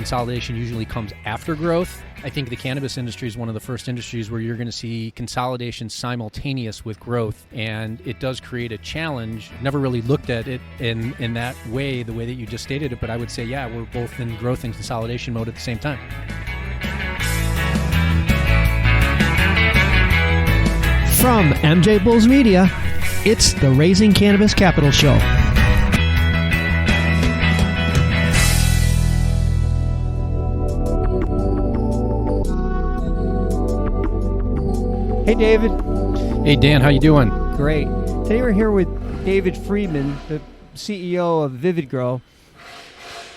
consolidation usually comes after growth. I think the cannabis industry is one of the first industries where you're going to see consolidation simultaneous with growth, and it does create a challenge. Never really looked at it in that way, the way that you just stated it, but I would say, yeah, we're both in growth and consolidation mode at the same time. From MJBulls Media, it's the Raising Cannabis Capital Show. Hey, David. Hey, Dan, how you doing? Great. Today we're here with David Friedman, the CEO of VividGrow,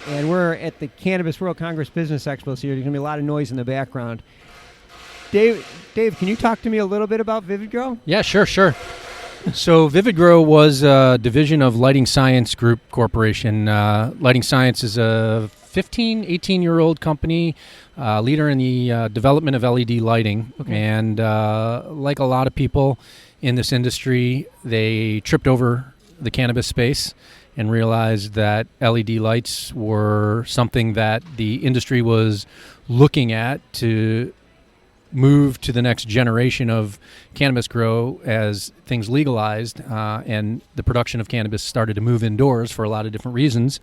and we're at the Cannabis World Congress Business Expo, so there's going to be a lot of noise in the background. Dave, can you talk to me a little bit about VividGrow? Yeah, sure. So VividGrow was a division of Lighting Science Group Corporation. Lighting Science is a 18-year-old company, leader in the development of LED lighting. Okay. And like a lot of people in this industry, they tripped over the cannabis space and realized that LED lights were something that the industry was looking at to move to the next generation of cannabis grow as things legalized and the production of cannabis started to move indoors for a lot of different reasons.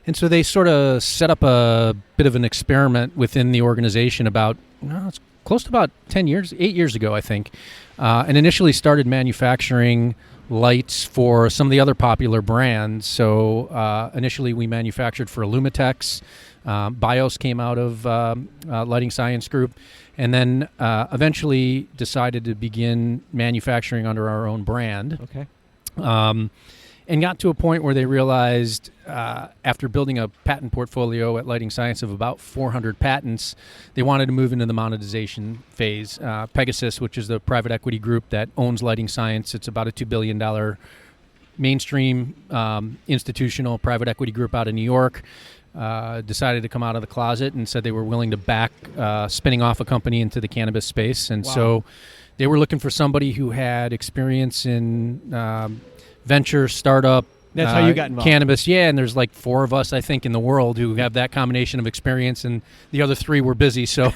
And so they sort of set up a bit of an experiment within the organization it's close to about 8 years ago, I think, and initially started manufacturing lights for some of the other popular brands. So initially we manufactured for Illumitex. BIOS came out of Lighting Science Group, and then eventually decided to begin manufacturing under our own brand. Okay. And got to a point where they realized, after building a patent portfolio at Lighting Science of about 400 patents, they wanted to move into the monetization phase. Pegasus, which is the private equity group that owns Lighting Science, it's about a $2 billion mainstream institutional private equity group out of New York. Decided to come out of the closet and said they were willing to back spinning off a company into the cannabis space. And so they were looking for somebody who had experience in venture, startup. That's how you got involved. Cannabis, yeah, and there's like 4 of us, I think, in the world who have that combination of experience, and the other 3 were busy, so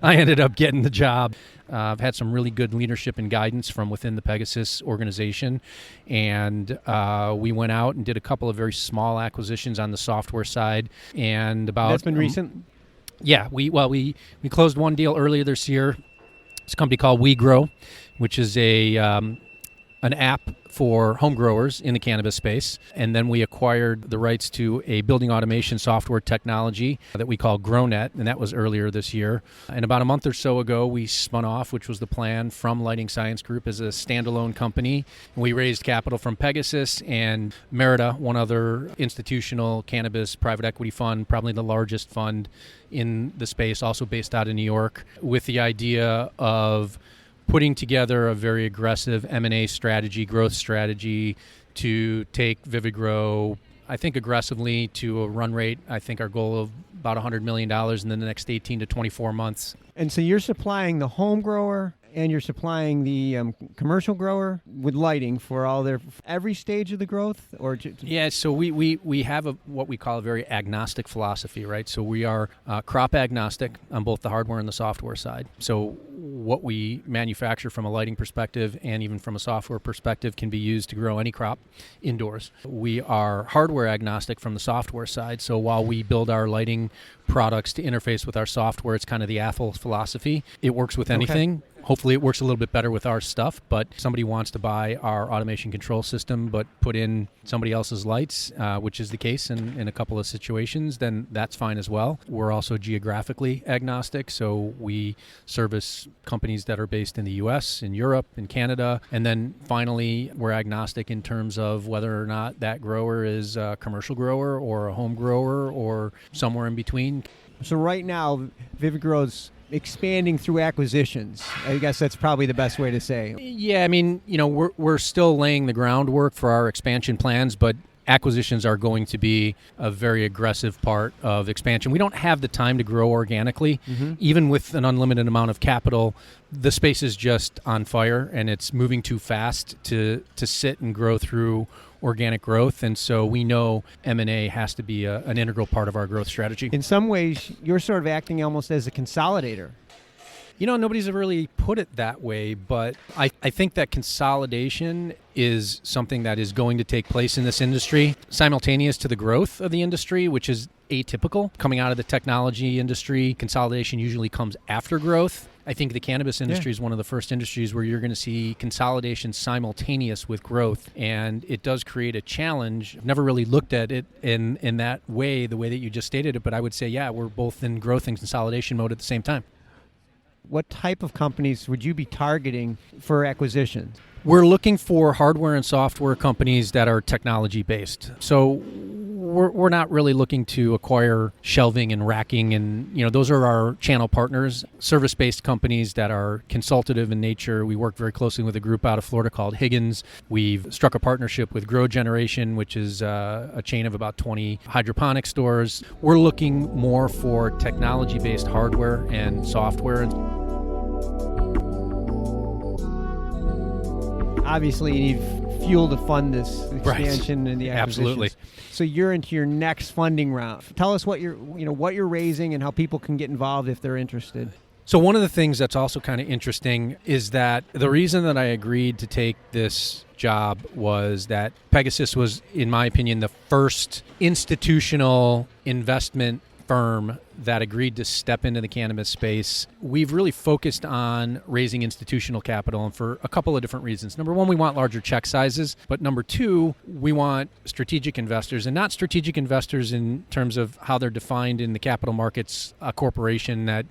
I ended up getting the job. I've had some really good leadership and guidance from within the Pegasus organization, and we went out and did a couple of very small acquisitions on the software side. And that's been recent? Yeah, we closed one deal earlier this year. It's a company called Vividgro'sCEO, which is an app for home growers in the cannabis space. And then we acquired the rights to a building automation software technology that we call GrowNet, and that was earlier this year. And about a month or so ago, we spun off, which was the plan, from Lighting Science Group as a standalone company. We raised capital from Pegasus and Merida, one other institutional cannabis private equity fund, probably the largest fund in the space, also based out of New York, with the idea of putting together a very aggressive M&A strategy, growth strategy, to take VividGrow, I think, aggressively to a run rate. I think our goal of about $100 million in the next 18 to 24 months. And so you're supplying the home grower and you're supplying the commercial grower with lighting for every stage of the growth? Yeah, so we have what we call a very agnostic philosophy, right? So we are crop agnostic on both the hardware and the software side. So what we manufacture from a lighting perspective and even from a software perspective can be used to grow any crop indoors. We are hardware agnostic from the software side. So while we build our lighting products to interface with our software, it's kind of the Apple philosophy. It works with anything. Okay. Hopefully it works a little bit better with our stuff, but if somebody wants to buy our automation control system but put in somebody else's lights, which is the case in a couple of situations, then that's fine as well. We're also geographically agnostic, so we service companies that are based in the U.S., in Europe, in Canada, and then finally we're agnostic in terms of whether or not that grower is a commercial grower or a home grower or somewhere in between. So right now, VividGrow's expanding through acquisitions. I guess that's probably the best way to say. Yeah, I mean, we're still laying the groundwork for our expansion plans, but acquisitions are going to be a very aggressive part of expansion. We don't have the time to grow organically. Even with an unlimited amount of capital, the space is just on fire, and it's moving too fast to sit and grow through organic growth. And so we know M&A has to be an integral part of our growth strategy. In some ways, you're sort of acting almost as a consolidator. Nobody's ever really put it that way, but I think that consolidation is something that is going to take place in this industry simultaneous to the growth of the industry, which is atypical. Coming out of the technology industry, consolidation usually comes after growth. I think the cannabis industry is one of the first industries where you're going to see consolidation simultaneous with growth, and it does create a challenge. I've never really looked at it in that way, the way that you just stated it, but I would say, we're both in growth and consolidation mode at the same time. What type of companies would you be targeting for acquisitions? We're looking for hardware and software companies that are technology-based. So we're not really looking to acquire shelving and racking, and those are our channel partners. Service-based companies that are consultative in nature. We work very closely with a group out of Florida called Higgins. We've struck a partnership with Grow Generation, which is a chain of about 20 hydroponic stores. We're looking more for technology-based hardware and software. Obviously, you need fuel to fund this expansion and the acquisitions. Absolutely. So you're into your next funding round. Tell us what you're raising and how people can get involved if they're interested. So one of the things that's also kind of interesting is that the reason that I agreed to take this job was that Pegasus was, in my opinion, the first institutional investment firm that agreed to step into the cannabis space. We've really focused on raising institutional capital, and for a couple of different reasons. Number one, we want larger check sizes, but number two, we want strategic investors, and not strategic investors in terms of how they're defined in the capital markets, a corporation that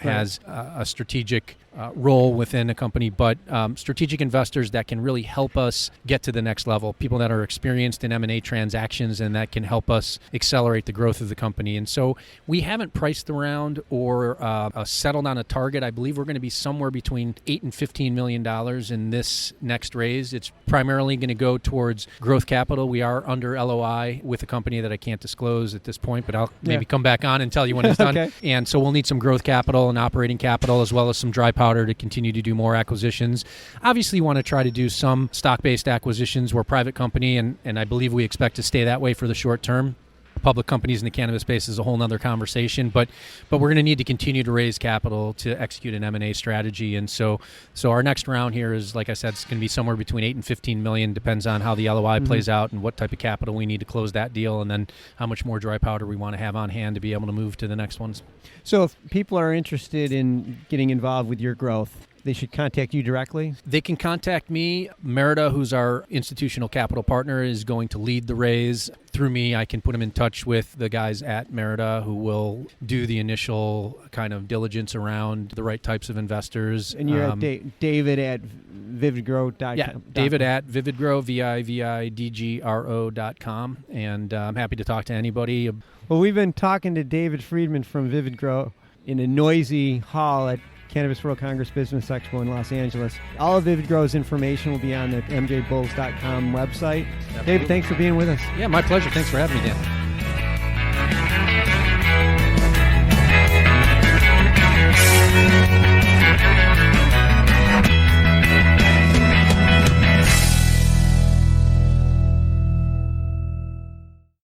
has a strategic role within a company, but strategic investors that can really help us get to the next level, people that are experienced in M&A transactions and that can help us accelerate the growth of the company. And so we haven't priced the round or settled on a target. I believe we're going to be somewhere between $8 and $15 million in this next raise. It's primarily going to go towards growth capital. We are under LOI with a company that I can't disclose at this point, but I'll maybe come back on and tell you when it's done. Okay. And so we'll need some growth capital and operating capital as well as some dry powder to continue to do more acquisitions. Obviously, you want to try to do some stock-based acquisitions. We're a private company, and I believe we expect to stay that way for the short term. Public companies in the cannabis space is a whole nother conversation, but we're going to need to continue to raise capital to execute an M&A strategy. And so our next round here is, like I said, it's going to be somewhere between 8 and 15 million, depends on how the LOI plays out and what type of capital we need to close that deal, and then how much more dry powder we want to have on hand to be able to move to the next ones. So if people are interested in getting involved with your growth, they should contact you directly? They can contact me. Merida, who's our institutional capital partner, is going to lead the raise. Through me, I can put them in touch with the guys at Merida who will do the initial kind of diligence around the right types of investors. And you're at David at VividGrow.com? Yeah, David at VividGrow, VividGrow.com. And I'm happy to talk to anybody. Well, we've been talking to David Friedman from VividGrow in a noisy hall at Cannabis World Congress Business Expo in Los Angeles. All of VividGrow's information will be on the MJBulls.com website. Absolutely. David, thanks for being with us. Yeah, my pleasure. Thanks for having me, Dan.